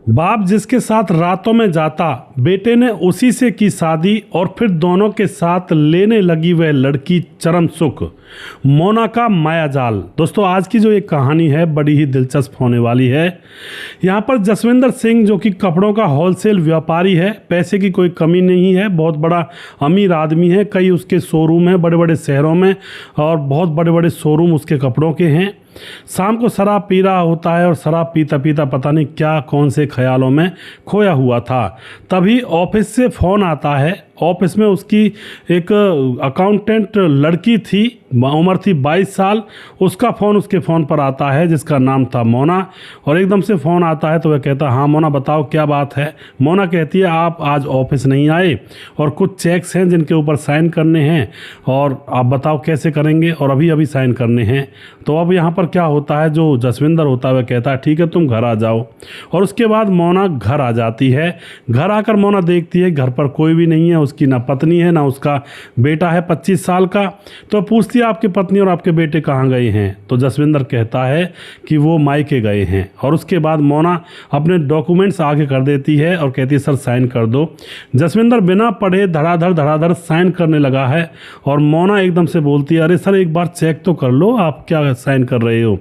बाप जिसके साथ रातों में जाता, बेटे ने उसी से की शादी और फिर दोनों के साथ लेने लगी वह लड़की चरम सुख। मोना का मायाजाल। दोस्तों आज की जो ये कहानी है बड़ी ही दिलचस्प होने वाली है। यहाँ पर जसविंदर सिंह जो कि कपड़ों का होलसेल व्यापारी है, पैसे की कोई कमी नहीं है, बहुत बड़ा अमीर आदमी है, कई उसके शोरूम हैं बड़े बड़े शहरों में और बहुत बड़े बड़े शोरूम उसके कपड़ों के हैं। शाम को शराब पी रहा होता है और शराब पीता पीता पता नहीं क्या कौन से ख्यालों में खोया हुआ था। तभी ऑफिस से फ़ोन आता है। ऑफिस में उसकी एक अकाउंटेंट लड़की थी, उम्र थी 22 साल। उसका फ़ोन उसके फ़ोन पर आता है जिसका नाम था मोना। और एकदम से फ़ोन आता है तो वह कहता हाँ मोना बताओ क्या बात है। मोना कहती है आप आज ऑफिस नहीं आए और कुछ चेक्स हैं जिनके ऊपर साइन करने हैं और आप बताओ कैसे करेंगे, और अभी अभी साइन करने हैं। तो अब यहाँ पर क्या होता है, जो जसविंदर होता है वह कहता है ठीक है तुम घर आ जाओ। और उसके बाद मोना घर आ जाती है। घर आकर मोना देखती है घर पर कोई भी नहीं है, उसकी ना पत्नी है ना उसका बेटा है 25 साल का। तो पूछती है आपकी पत्नी और आपके बेटे कहाँ गए हैं। तो जसविंदर कहता है कि वो मायके गए हैं। और उसके बाद मोना अपने डॉक्यूमेंट्स आगे कर देती है और कहती है सर साइन कर दो। जसविंदर बिना पढ़े धड़ाधड़ साइन करने लगा है और मोना एकदम से बोलती है अरे सर एक बार चेक तो कर लो आप क्या साइन कर रहे हो।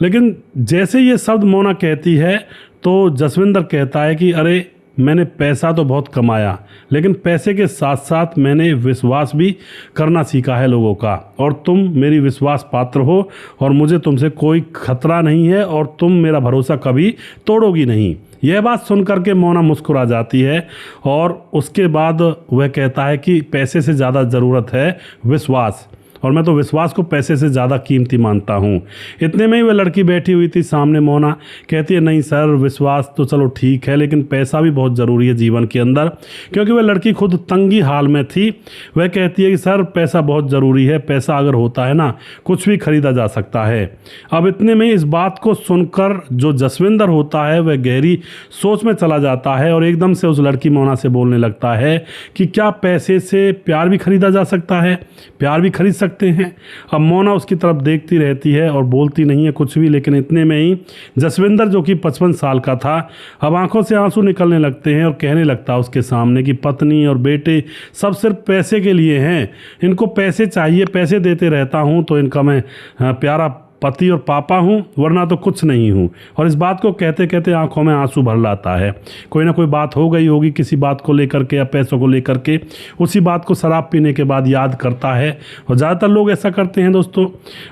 लेकिन जैसे ये शब्द मोना कहती है तो जसविंदर कहता है कि अरे मैंने पैसा तो बहुत कमाया, लेकिन पैसे के साथ साथ मैंने विश्वास भी करना सीखा है लोगों का, और तुम मेरी विश्वास पात्र हो और मुझे तुमसे कोई खतरा नहीं है और तुम मेरा भरोसा कभी तोड़ोगी नहीं। यह बात सुनकर के मोना मुस्कुरा जाती है और उसके बाद वह कहता है कि पैसे से ज़्यादा ज़रूरत है विश्वास, और मैं तो विश्वास को पैसे से ज़्यादा कीमती मानता हूँ। इतने में ही वह लड़की बैठी हुई थी सामने। मोना कहती है नहीं सर विश्वास तो चलो ठीक है, लेकिन पैसा भी बहुत ज़रूरी है जीवन के अंदर, क्योंकि वह लड़की खुद तंगी हाल में थी। वह कहती है कि सर पैसा बहुत ज़रूरी है, पैसा अगर होता है ना कुछ भी खरीदा जा सकता है। अब इतने में इस बात को सुनकर जो जसविंदर होता है वह गहरी सोच में चला जाता है और एकदम से उस लड़की मोना से बोलने लगता है कि क्या पैसे से प्यार भी खरीदा जा सकता है, प्यार भी खरीद सकते हैं। अब मोना उसकी तरफ देखती रहती है और बोलती नहीं है कुछ भी। लेकिन इतने में ही जसविंदर जो कि 55 साल का था अब आंखों से आंसू निकलने लगते हैं और कहने लगता है उसके सामने कि पत्नी और बेटे सब सिर्फ पैसे के लिए हैं, इनको पैसे चाहिए, पैसे देते रहता हूं तो इनका मैं प्यारा पति और पापा हूँ, वरना तो कुछ नहीं हूँ। और इस बात को कहते कहते आंखों में आंसू भर लाता है। कोई ना कोई बात हो गई होगी किसी बात को लेकर के या पैसों को लेकर के, उसी बात को शराब पीने के बाद याद करता है और ज़्यादातर लोग ऐसा करते हैं दोस्तों।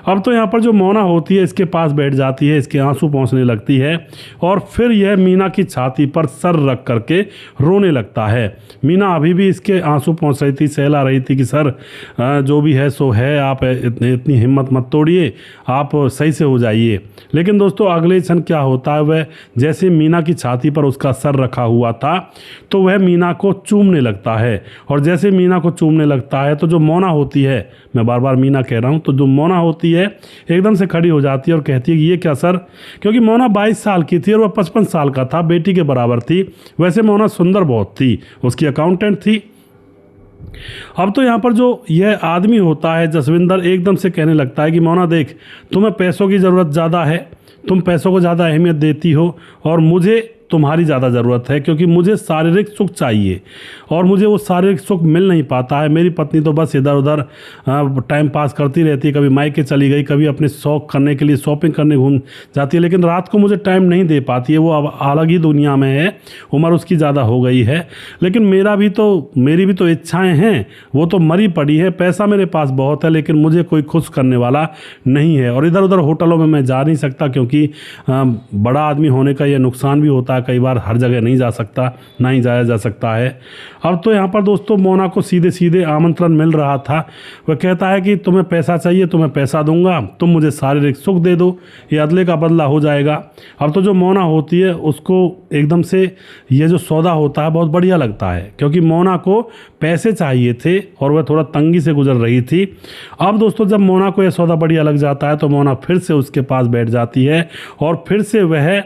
अब तो यहाँ पर जो मोना होती है इसके पास बैठ जाती है, इसके आंसू पहुँचने लगती है और फिर यह मीना की छाती पर सर रख करके रोने लगता है। मीना अभी भी इसके आंसू पहुँच रही थी, सहला रही थी कि सर जो भी है सो है, आप इतनी हिम्मत मत तोड़िए, आप सही से हो जाइए। लेकिन दोस्तों अगले क्षण क्या होता है, वह जैसे मीना की छाती पर उसका सर रखा हुआ था तो वह मीना को चूमने लगता है। और जैसे मीना को चूमने लगता है तो जो मोना होती है, मैं बार बार मीना कह रहा हूँ, तो जो मोना होती है एकदम से खड़ी हो जाती है और कहती है कि ये क्या सर, क्योंकि मोना 22 साल की थी और वह 55 साल का था, बेटी के बराबर थी। वैसे मोना सुंदर बहुत थी, उसकी अकाउंटेंट थी। अब तो यहाँ पर जो यह आदमी होता है जसविंदर एकदम से कहने लगता है कि मोना देख, तुम्हें पैसों की ज़रूरत ज़्यादा है, तुम पैसों को ज़्यादा अहमियत देती हो और मुझे तुम्हारी ज़्यादा ज़रूरत है, क्योंकि मुझे शारीरिक सुख चाहिए और मुझे वो शारीरिक सुख मिल नहीं पाता है। मेरी पत्नी तो बस इधर उधर टाइम पास करती रहती है, कभी मायके चली गई, कभी अपने शौक़ करने के लिए शॉपिंग करने घूम जाती है, लेकिन रात को मुझे टाइम नहीं दे पाती है। वो अब अलग ही दुनिया में है, उम्र उसकी ज़्यादा हो गई है। लेकिन मेरी भी तो इच्छाएँ हैं, वो तो मरी पड़ी है। पैसा मेरे पास बहुत है लेकिन मुझे कोई खुश करने वाला नहीं है, और इधर उधर होटलों में मैं जा नहीं सकता क्योंकि बड़ा आदमी होने का यह नुकसान भी होता है, कई बार हर जगह नहीं जा सकता, ना ही जाया जा सकता है। अब तो यहाँ पर दोस्तों मोना को सीधे सीधे आमंत्रण मिल रहा था। वह कहता है कि तुम्हें पैसा चाहिए, तुम्हें पैसा दूंगा, तुम मुझे शारीरिक सुख दे दो, ये अदले का बदला हो जाएगा। अब तो जो मोना होती है उसको एकदम से ये जो सौदा होता है बहुत बढ़िया लगता है, क्योंकि मोना को पैसे चाहिए थे और वह थोड़ा तंगी से गुजर रही थी। अब दोस्तों जब मोना को यह सौदा बढ़िया लग जाता है तो मोना फिर से उसके पास बैठ जाती है और फिर से वह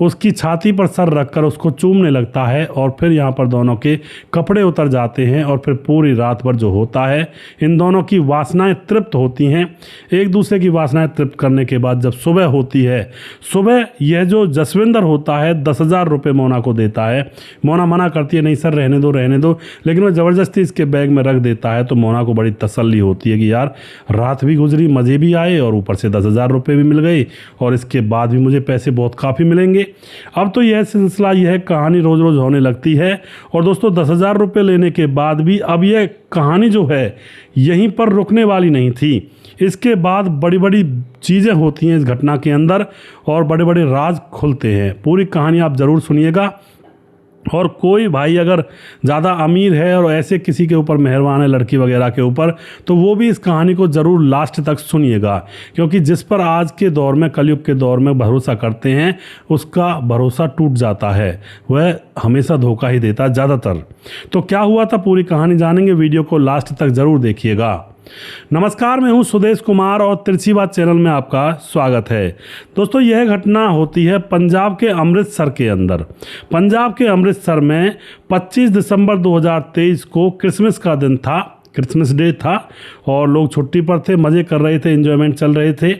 उसकी छाती पर सर रखकर उसको चूमने लगता है और फिर यहाँ पर दोनों के कपड़े उतर जाते हैं और फिर पूरी रात भर जो होता है इन दोनों की वासनाएं तृप्त होती हैं। एक दूसरे की वासनाएं तृप्त करने के बाद जब सुबह होती है, सुबह यह जो जसविंदर होता है 10,000 रुपये मोना को देता है। मोना मना करती है, नहीं सर रहने दो, लेकिन वह ज़बरदस्ती इसके बैग में रख देता है। तो मोना को बड़ी तसल्ली होती है कि यार रात भी गुजरी, मज़े भी आए और ऊपर से 10,000 रुपये भी मिल गए और इसके बाद भी मुझे पैसे बहुत काफ़ी मिलेंगे। अब तो यह सिलसिला, यह कहानी रोज़ रोज़ होने लगती है। और दोस्तों 10,000 रुपये लेने के बाद भी अब यह कहानी जो है यहीं पर रुकने वाली नहीं थी। इसके बाद बड़ी बड़ी चीज़ें होती हैं इस घटना के अंदर और बड़े बड़े राज खुलते हैं। पूरी कहानी आप ज़रूर सुनिएगा। और कोई भाई अगर ज़्यादा अमीर है और ऐसे किसी के ऊपर मेहरबान है, लड़की वगैरह के ऊपर, तो वो भी इस कहानी को ज़रूर लास्ट तक सुनिएगा, क्योंकि जिस पर आज के दौर में, कलयुग के दौर में भरोसा करते हैं उसका भरोसा टूट जाता है, वह हमेशा धोखा ही देता है ज़्यादातर। तो क्या हुआ था पूरी कहानी जानेंगे, वीडियो को लास्ट तक ज़रूर देखिएगा। नमस्कार, मैं हूं सुदेश कुमार और तिरछी बात चैनल में आपका स्वागत है। दोस्तों यह घटना होती है पंजाब के अमृतसर के अंदर। पंजाब के अमृतसर में 25 दिसंबर 2023 को क्रिसमस का दिन था, क्रिसमस डे था और लोग छुट्टी पर थे, मज़े कर रहे थे, एंजॉयमेंट चल रहे थे।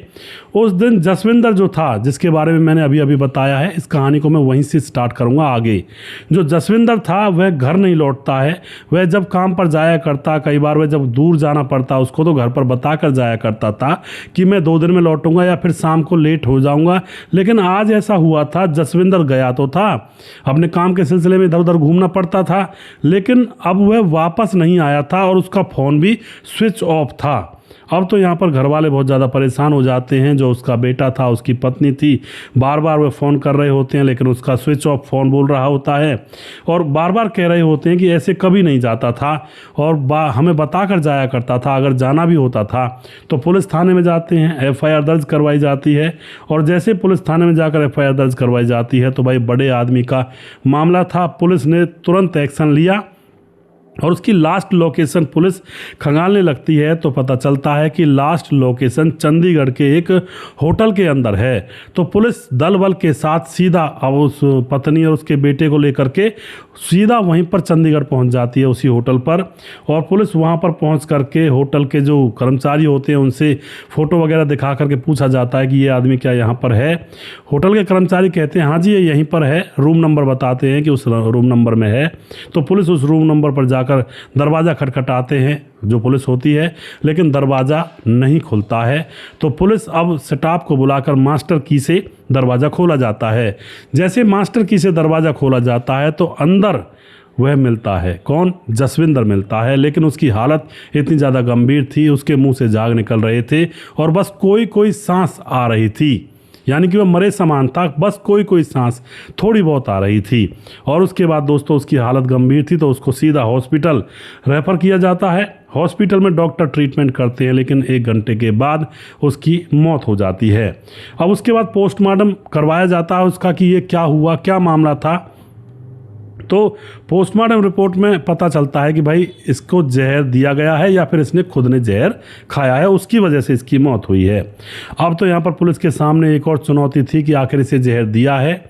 उस दिन जसविंदर जो था, जिसके बारे में मैंने अभी अभी बताया है, इस कहानी को मैं वहीं से स्टार्ट करूंगा आगे। जो जसविंदर था वह घर नहीं लौटता है। वह जब काम पर जाया करता, कई बार वह जब दूर जाना पड़ता उसको तो घर पर बता कर जाया करता था कि मैं 2 दिन में लौटूंगा या फिर शाम को लेट हो जाऊँगा। लेकिन आज ऐसा हुआ था, जसविंदर गया तो था, अपने काम के सिलसिले में इधर उधर घूमना पड़ता था, लेकिन अब वह वापस नहीं आया था और उसका फ़ोन भी स्विच ऑफ था। अब तो यहाँ पर घर वाले बहुत ज़्यादा परेशान हो जाते हैं। जो उसका बेटा था, उसकी पत्नी थी, बार बार वे फ़ोन कर रहे होते हैं लेकिन उसका स्विच ऑफ फ़ोन बोल रहा होता है और बार बार कह रहे होते हैं कि ऐसे कभी नहीं जाता था और हमें बता कर जाया करता था। अगर जाना भी होता था तो पुलिस थाने में जाते हैं, FIR दर्ज करवाई जाती है और जैसे पुलिस थाने में जाकर FIR दर्ज करवाई जाती है तो भाई बड़े आदमी का मामला था। पुलिस ने तुरंत एक्शन लिया और उसकी लास्ट लोकेशन पुलिस खंगालने लगती है तो पता चलता है कि लास्ट लोकेशन चंडीगढ़ के एक होटल के अंदर है। तो पुलिस दल बल के साथ सीधा अब उस पत्नी और उसके बेटे को लेकर के सीधा वहीं पर चंडीगढ़ पहुंच जाती है, उसी होटल पर। और पुलिस वहां पर पहुंच करके होटल के जो कर्मचारी होते हैं उनसे फ़ोटो वगैरह दिखा करके पूछा जाता है कि ये आदमी क्या यहाँ पर है। होटल के कर्मचारी कहते हैं हाँ जी ये यहीं पर है, रूम नंबर बताते हैं कि उस रूम नंबर में है। तो पुलिस उस रूम नंबर पर जाकर दरवाज़ा खटखटाते हैं, जो पुलिस होती है, लेकिन दरवाज़ा नहीं खुलता है। तो पुलिस अब स्टाफ को बुलाकर मास्टर की से दरवाज़ा खोला जाता है। जैसे मास्टर की से दरवाज़ा खोला जाता है तो अंदर वह मिलता है, कौन? जसविंदर मिलता है। लेकिन उसकी हालत इतनी ज़्यादा गंभीर थी, उसके मुंह से झाग निकल रहे थे और बस कोई कोई सांस आ रही थी, यानी कि वह मरे समान था, बस कोई कोई सांस थोड़ी बहुत आ रही थी। और उसके बाद दोस्तों उसकी हालत गंभीर थी तो उसको सीधा हॉस्पिटल रेफ़र किया जाता है। हॉस्पिटल में डॉक्टर ट्रीटमेंट करते हैं लेकिन 1 घंटे के बाद उसकी मौत हो जाती है। अब उसके बाद पोस्टमार्टम करवाया जाता है उसका कि ये क्या हुआ, क्या मामला था। तो पोस्टमार्टम रिपोर्ट में पता चलता है कि भाई इसको जहर दिया गया है या फिर इसने खुद ने जहर खाया है, उसकी वजह से इसकी मौत हुई है। अब तो यहाँ पर पुलिस के सामने एक और चुनौती थी कि आखिर इसे जहर दिया है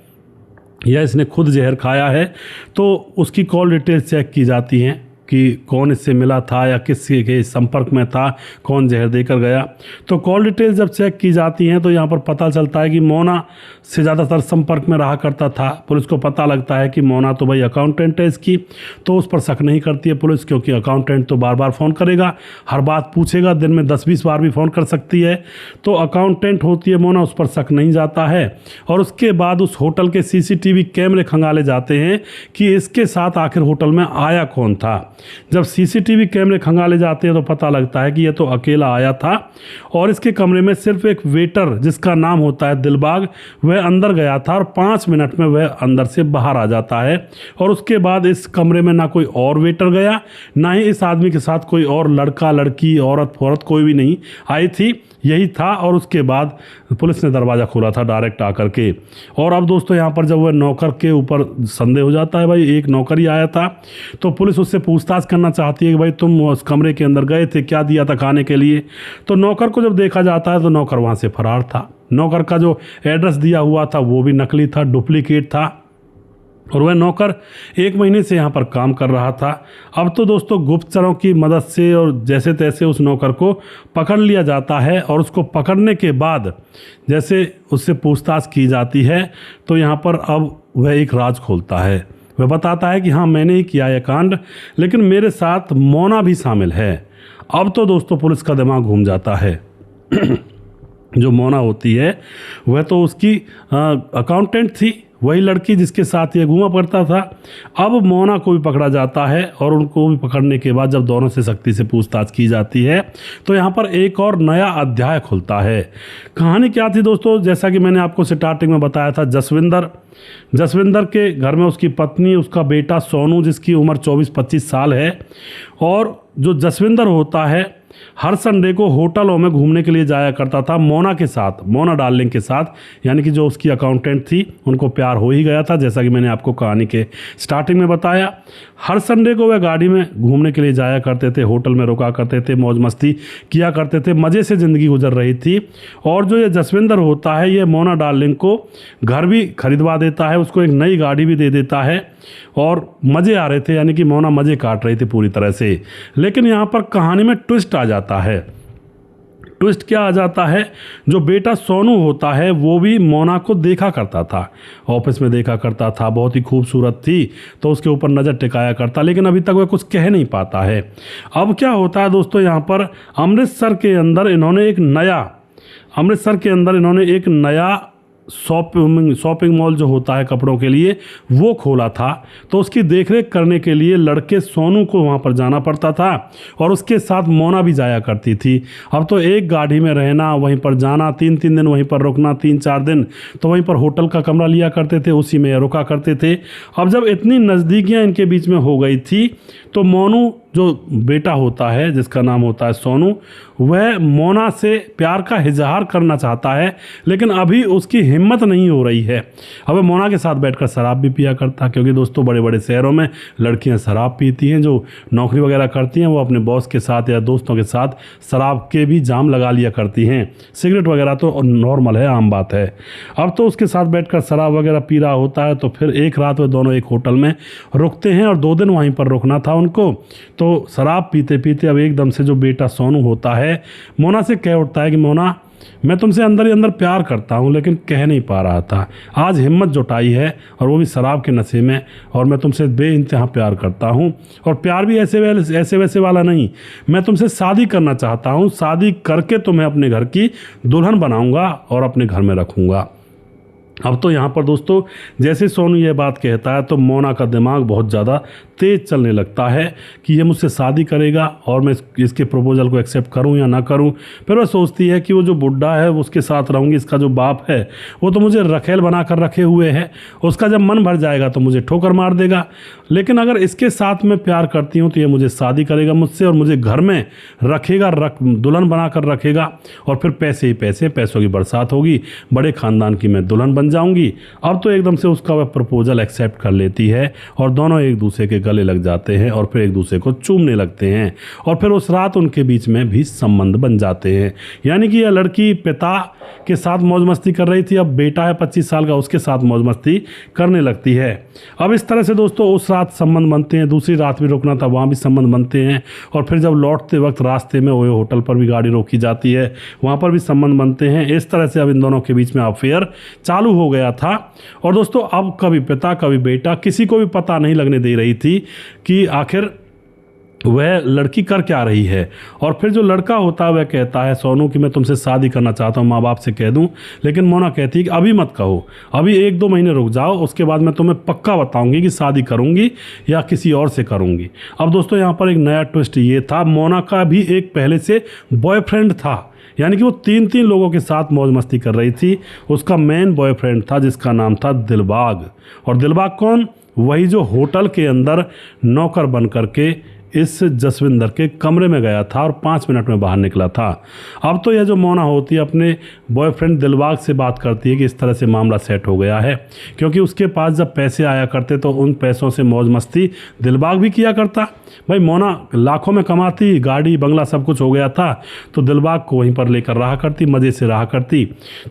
या इसने खुद जहर खाया है। तो उसकी कॉल डिटेल्स चेक की जाती हैं कि कौन इससे मिला था या किसके संपर्क में था, कौन जहर देकर गया। तो कॉल डिटेल्स जब चेक की जाती हैं तो यहाँ पर पता चलता है कि मोना से ज़्यादातर संपर्क में रहा करता था। पुलिस को पता लगता है कि मोना तो भाई अकाउंटेंट है इसकी, तो उस पर शक नहीं करती है पुलिस, क्योंकि अकाउंटेंट तो बार बार फ़ोन करेगा, हर बात पूछेगा, दिन में 10-20 बार भी फ़ोन कर सकती है। तो अकाउंटेंट होती है मोना, उस पर शक नहीं जाता है। और उसके बाद उस होटल के CCTV कैमरे खंगाले जाते हैं कि इसके साथ आखिर होटल में आया कौन था। जब CCTV कैमरे खंगाले जाते हैं तो पता लगता है कि यह तो अकेला आया था और इसके कमरे में सिर्फ एक वेटर जिसका नाम होता है दिलबाग, वह अंदर गया था और 5 मिनट में वह अंदर से बाहर आ जाता है। और उसके बाद इस कमरे में ना कोई और वेटर गया, ना ही इस आदमी के साथ कोई और लड़का लड़की औरत कोई भी नहीं आई थी, यही था। और उसके बाद पुलिस ने दरवाज़ा खोला था डायरेक्ट आकर के। और अब दोस्तों यहाँ पर जब वह नौकर के ऊपर संदेह हो जाता है, भाई एक नौकर ही आया था, तो पुलिस उससे पूछताछ करना चाहती है कि भाई तुम उस कमरे के अंदर गए थे, क्या दिया था खाने के लिए। तो नौकर को जब देखा जाता है तो नौकर वहाँ से फरार था। नौकर का जो एड्रेस दिया हुआ था वो भी नकली था, डुप्लीकेट था। और वह नौकर 1 महीने से यहाँ पर काम कर रहा था। अब तो दोस्तों गुप्तचरों की मदद से और जैसे तैसे उस नौकर को पकड़ लिया जाता है और उसको पकड़ने के बाद जैसे उससे पूछताछ की जाती है तो यहाँ पर अब वह एक राज खोलता है। वह बताता है कि हाँ, मैंने ही किया यह कांड, लेकिन मेरे साथ मोना भी शामिल है। अब तो दोस्तों पुलिस का दिमाग घूम जाता है। जो मोना होती है वह तो उसकी अकाउंटेंट थी, वही लड़की जिसके साथ ये घूमा करता था। अब मोना को भी पकड़ा जाता है और उनको भी पकड़ने के बाद जब दोनों से सख्ती से पूछताछ की जाती है तो यहाँ पर एक और नया अध्याय खुलता है। कहानी क्या थी दोस्तों, जैसा कि मैंने आपको स्टार्टिंग में बताया था, जसविंदर के घर में उसकी पत्नी, उसका बेटा सोनू जिसकी उम्र 24-25 साल है। और जो जसविंदर होता है हर संडे को होटलों में घूमने के लिए जाया करता था मोना के साथ, मोना डार्लिंग के साथ, यानी कि जो उसकी अकाउंटेंट थी। उनको प्यार हो ही गया था, जैसा कि मैंने आपको कहानी के स्टार्टिंग में बताया। हर संडे को वह गाड़ी में घूमने के लिए जाया करते थे, होटल में रुका करते थे, मौज मस्ती किया करते थे, मज़े से ज़िंदगी गुजर रही थी। और जो ये जसविंदर होता है ये मोना डार्लिंग को घर भी खरीदवा देता है, उसको एक नई गाड़ी भी दे देता है और मज़े आ रहे थे, यानी कि मोना मज़े काट रही थी पूरी तरह से। लेकिन यहाँ पर कहानी में ट्विस्ट आ जाता है। ट्विस्ट क्या आ जाता है, जो बेटा सोनू होता है वो भी मोना को देखा करता था, ऑफिस में देखा करता था, बहुत ही खूबसूरत थी तो उसके ऊपर नज़र टिकाया करता, लेकिन अभी तक वह कुछ कह नहीं पाता है। अब क्या होता है दोस्तों, यहाँ पर अमृतसर के अंदर इन्होंने एक नया शॉपिंग मॉल जो होता है कपड़ों के लिए वो खोला था। तो उसकी देखरेख करने के लिए लड़के सोनू को वहाँ पर जाना पड़ता था और उसके साथ मोना भी जाया करती थी। अब तो एक गाड़ी में रहना, वहीं पर जाना, 3-3 दिन वहीं पर रुकना, 3-4 दिन तो वहीं पर होटल का कमरा लिया करते थे, उसी में रुका करते थे। अब जब इतनी नज़दीकियाँ इनके बीच में हो गई थी तो मोनू जो बेटा होता है जिसका नाम होता है सोनू, वह मोना से प्यार का इजहार करना चाहता है, लेकिन अभी उसकी हिम्मत नहीं हो रही है। अब वह मोना के साथ बैठकर शराब भी पिया करता, क्योंकि दोस्तों बड़े बड़े शहरों में लड़कियां शराब पीती हैं, जो नौकरी वगैरह करती हैं वो अपने बॉस के साथ या दोस्तों के साथ शराब के भी जाम लगा लिया करती हैं। सिगरेट वगैरह तो नॉर्मल है, आम बात है। अब तो उसके साथ बैठकर शराब वगैरह पी रहा होता है। तो फिर एक रात वह दोनों एक होटल में रुकते हैं और 2 दिन वहीं पर रुकना था उनको। तो शराब पीते पीते अब एकदम से जो बेटा सोनू होता है मोना से कह उठता है कि मोना, मैं तुमसे अंदर ही अंदर प्यार करता हूँ, लेकिन कह नहीं पा रहा था। आज हिम्मत जुटाई है और वो भी शराब के नशे में, और मैं तुमसे बेइंतहा प्यार करता हूँ। और प्यार भी ऐसे वैसे वाला नहीं, मैं तुमसे शादी करना चाहता हूँ। शादी करके तुम्हें अपने घर की दुल्हन बनाऊंगा और अपने घर में रखूँगा। अब तो यहाँ पर दोस्तों जैसे सोनू ये बात कहता है तो मोना का दिमाग बहुत ज़्यादा तेज़ चलने लगता है कि ये मुझसे शादी करेगा और मैं इसके प्रपोजल को एक्सेप्ट करूं या ना करूं। फिर वह सोचती है कि वो जो बुढ़ा है उसके साथ रहूंगी, इसका जो बाप है वो तो मुझे रखेल बना कर रखे हुए है, उसका जब मन भर जाएगा तो मुझे ठोकर मार देगा। लेकिन अगर इसके साथ मैं प्यार करती हूँ तो ये मुझे शादी करेगा मुझसे और मुझे घर में रखेगा, दुल्हन बना कर रखेगा, और फिर पैसे ही पैसे, पैसों की बरसात होगी, बड़े ख़ानदान की मैं दुल्हन बन जाऊंगी। अब तो एकदम से उसका वह प्रपोजल एक्सेप्ट कर लेती है और दोनों एक दूसरे के गले लग जाते हैं और फिर एक दूसरे को चूमने लगते हैं, और फिर उस रात उनके बीच में भी संबंध बन जाते हैं। यानी कि यह लड़की पिता के साथ मौज मस्ती कर रही थी, अब बेटा है 25 साल का, उसके साथ मौज मस्ती करने लगती है। अब इस तरह से दोस्तों उस रात संबंध बनते हैं, दूसरी रात भी रुकना था, वहाँ भी संबंध बनते हैं, और फिर जब लौटते वक्त रास्ते में वो होटल पर भी गाड़ी रोकी जाती है, वहाँ पर भी संबंध बनते हैं। इस तरह से अब इन दोनों के बीच में अफेयर चालू हो गया था। और दोस्तों अब कभी पिता कभी बेटा, किसी को भी पता नहीं लगने दे रही थी कि आखिर वह लड़की कर क्या रही है। और फिर जो लड़का होता है वह कहता है सोनू कि मैं तुमसे शादी करना चाहता हूँ, माँ बाप से कह दूँ। लेकिन मोना कहती है कि अभी मत कहो, अभी 1-2 महीने रुक जाओ, उसके बाद मैं तुम्हें पक्का बताऊंगी कि शादी करूंगी या किसी और से करूंगी। अब दोस्तों यहाँ पर एक नया ट्विस्ट ये था, मोना का भी एक पहले से बॉयफ्रेंड था, यानी कि वो 3-3 लोगों के साथ मौज मस्ती कर रही थी। उसका मेन बॉयफ्रेंड था जिसका नाम था दिलबाग। और दिलबाग कौन? वही जो होटल के अंदर नौकर बन करके इस जसविंदर के कमरे में गया था और 5 मिनट में बाहर निकला था। अब तो यह जो मोना होती है अपने बॉयफ्रेंड दिलबाग से बात करती है कि इस तरह से मामला सेट हो गया है, क्योंकि उसके पास जब पैसे आया करते तो उन पैसों से मौज मस्ती दिलबाग भी किया करता। भाई मोना लाखों में कमाती, गाड़ी बंगला सब कुछ हो गया था, तो दिलबाग को वहीं पर लेकर रहा करती, मज़े से रहा करती।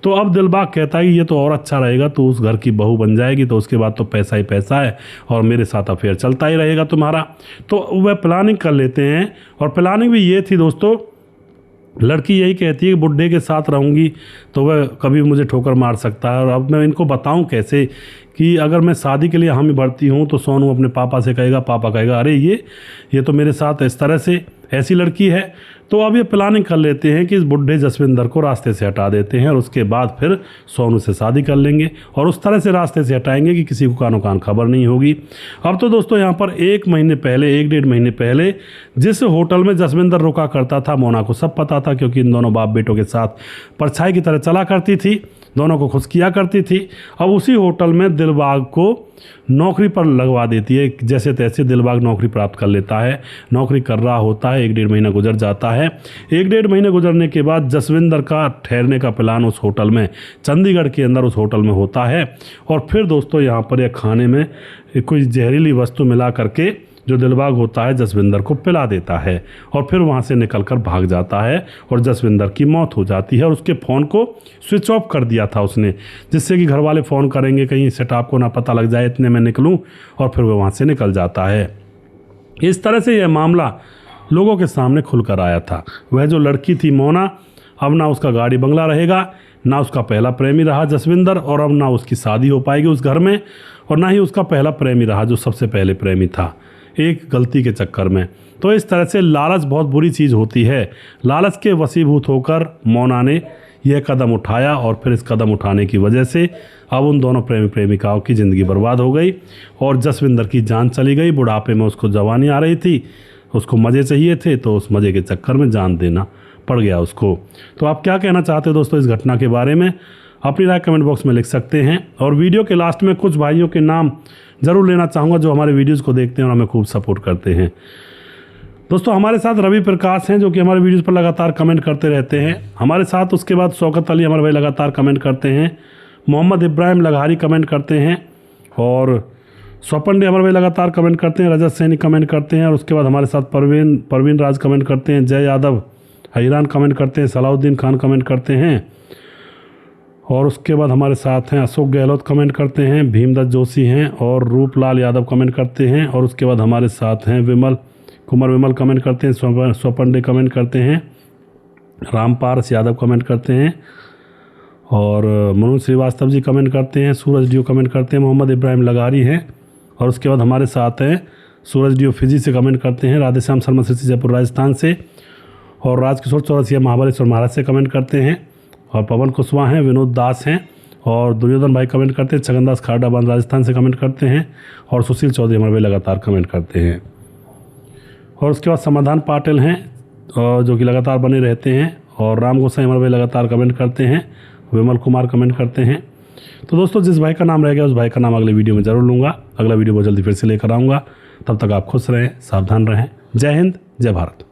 तो अब दिलबाग कहता है कि ये तो और अच्छा रहेगा, तो उस घर की बहू बन जाएगी, तो उसके बाद तो पैसा ही पैसा है और मेरे साथ अफेयर चलता ही रहेगा तुम्हारा। तो वह प्लानिंग कर लेते हैं, और प्लानिंग भी ये थी दोस्तों, लड़की यही कहती है कि बुड्ढे के साथ रहूँगी तो वह कभी मुझे ठोकर मार सकता है, और अब मैं इनको बताऊं कैसे कि अगर मैं शादी के लिए हामी भरती हूं तो सोनू अपने पापा से कहेगा, पापा कहेगा अरे ये तो मेरे साथ इस तरह से ऐसी लड़की है। तो अब ये प्लानिंग कर लेते हैं कि इस बुढ़े जसविंदर को रास्ते से हटा देते हैं और उसके बाद फिर सोनू से शादी कर लेंगे, और उस तरह से रास्ते से हटाएंगे कि किसी को कानो कान खबर नहीं होगी। अब तो दोस्तों यहाँ पर 1 डेढ़ महीने पहले जिस होटल में जसविंदर रुका करता था, मोना को सब पता था, क्योंकि इन दोनों बाप बेटों के साथ परछाई की तरह चला करती थी, दोनों को खुश किया करती थी। अब उसी होटल में दिलबाग को नौकरी पर लगवा देती है, जैसे तैसे दिलबाग नौकरी प्राप्त कर लेता है, नौकरी कर रहा होता है। 1 डेढ़ महीना गुजर जाता है। 1 डेढ़ महीने गुजरने के बाद जसविंदर का ठहरने का प्लान उस होटल में, चंडीगढ़ के अंदर उस होटल में होता है, और फिर दोस्तों यहाँ पर यह खाने में कोई जहरीली वस्तु मिला करके जो दिलबाग होता है जसविंदर को पिला देता है, और फिर वहाँ से निकलकर भाग जाता है, और जसविंदर की मौत हो जाती है। और उसके फ़ोन को स्विच ऑफ कर दिया था उसने, जिससे कि घर वाले फ़ोन करेंगे कहीं सेटअप को ना पता लग जाए, इतने में निकलूं, और फिर वह वहाँ से निकल जाता है। इस तरह से यह मामला लोगों के सामने खुलकर आया था। वह जो लड़की थी मोना, अब ना उसका गाड़ी बंगला रहेगा, ना उसका पहला प्रेमी रहा जसविंदर, और अब ना उसकी शादी हो पाएगी उस घर में, और ना ही उसका पहला प्रेमी रहा जो सबसे पहले प्रेमी था, एक गलती के चक्कर में। तो इस तरह से लालच बहुत बुरी चीज़ होती है। लालच के वशीभूत होकर मोना ने यह कदम उठाया, और फिर इस कदम उठाने की वजह से अब उन दोनों प्रेमी प्रेमिकाओं की ज़िंदगी बर्बाद हो गई, और जसविंदर की जान चली गई। बुढ़ापे में उसको जवानी आ रही थी, उसको मज़े चाहिए थे, तो उस मज़े के चक्कर में जान देना पड़ गया उसको। तो आप क्या कहना चाहते हैं दोस्तों इस घटना के बारे में? अपनी राय कमेंट बॉक्स में लिख सकते हैं, और वीडियो के लास्ट में कुछ भाइयों के नाम ज़रूर लेना चाहूँगा जो हमारे वीडियोज़ को देखते हैं और हमें खूब सपोर्ट करते हैं। दोस्तों हमारे साथ रवि प्रकाश हैं, जो कि हमारे वीडियोज़ पर लगातार कमेंट करते रहते हैं हमारे साथ। उसके बाद शौकत अली हमारे भाई लगातार कमेंट करते हैं, मोहम्मद इब्राहिम लगारी कमेंट करते हैं, और स्वपन डे हमारे भाई लगातार कमेंट करते हैं, रजत सैनी कमेंट करते हैं, और उसके बाद हमारे साथ परवीन राज कमेंट करते हैं, जय यादव हैरान कमेंट करते हैं, सलाउद्दीन खान कमेंट करते हैं, और उसके बाद हमारे साथ हैं अशोक गहलोत कमेंट करते हैं, भीमदत्त जोशी हैं, और रूपलाल यादव कमेंट करते हैं, और उसके बाद हमारे साथ हैं कुमार विमल कमेंट करते हैं, स्वपन डे कमेंट करते हैं, रामपारस यादव कमेंट करते हैं, और मनोज श्रीवास्तव जी कमेंट करते हैं, सूरज डियो कमेंट करते हैं, मोहम्मद इब्राहिम लगारी हैं, और उसके बाद हमारे साथ हैं सूरज डियो फिजी से कमेंट करते हैं, राधेश्याम शर्मा सिरसी जयपुर राजस्थान से, और राजकिशोर चौरसिया महाबलेश्वर महाराष्ट्र से कमेंट करते हैं, और पवन कुशवाहा हैं, विनोद दास हैं, और दुर्योधन भाई कमेंट करते हैं, छगनदास खारडाबाद राजस्थान से कमेंट करते हैं, और सुशील चौधरी हमारे भाई लगातार कमेंट करते हैं, और उसके बाद समाधान पाटिल हैं जो कि लगातार बने रहते हैं, और राम गोसाई हमारे भाई लगातार कमेंट करते हैं, विमल कुमार कमेंट करते हैं। तो दोस्तों जिस भाई का नाम रह गया उस भाई का नाम अगले वीडियो में ज़रूर लूँगा। अगला वीडियो बहुत जल्दी फिर से लेकर आऊँगा। तब तक आप खुश रहें, सावधान रहें। जय हिंद, जय भारत।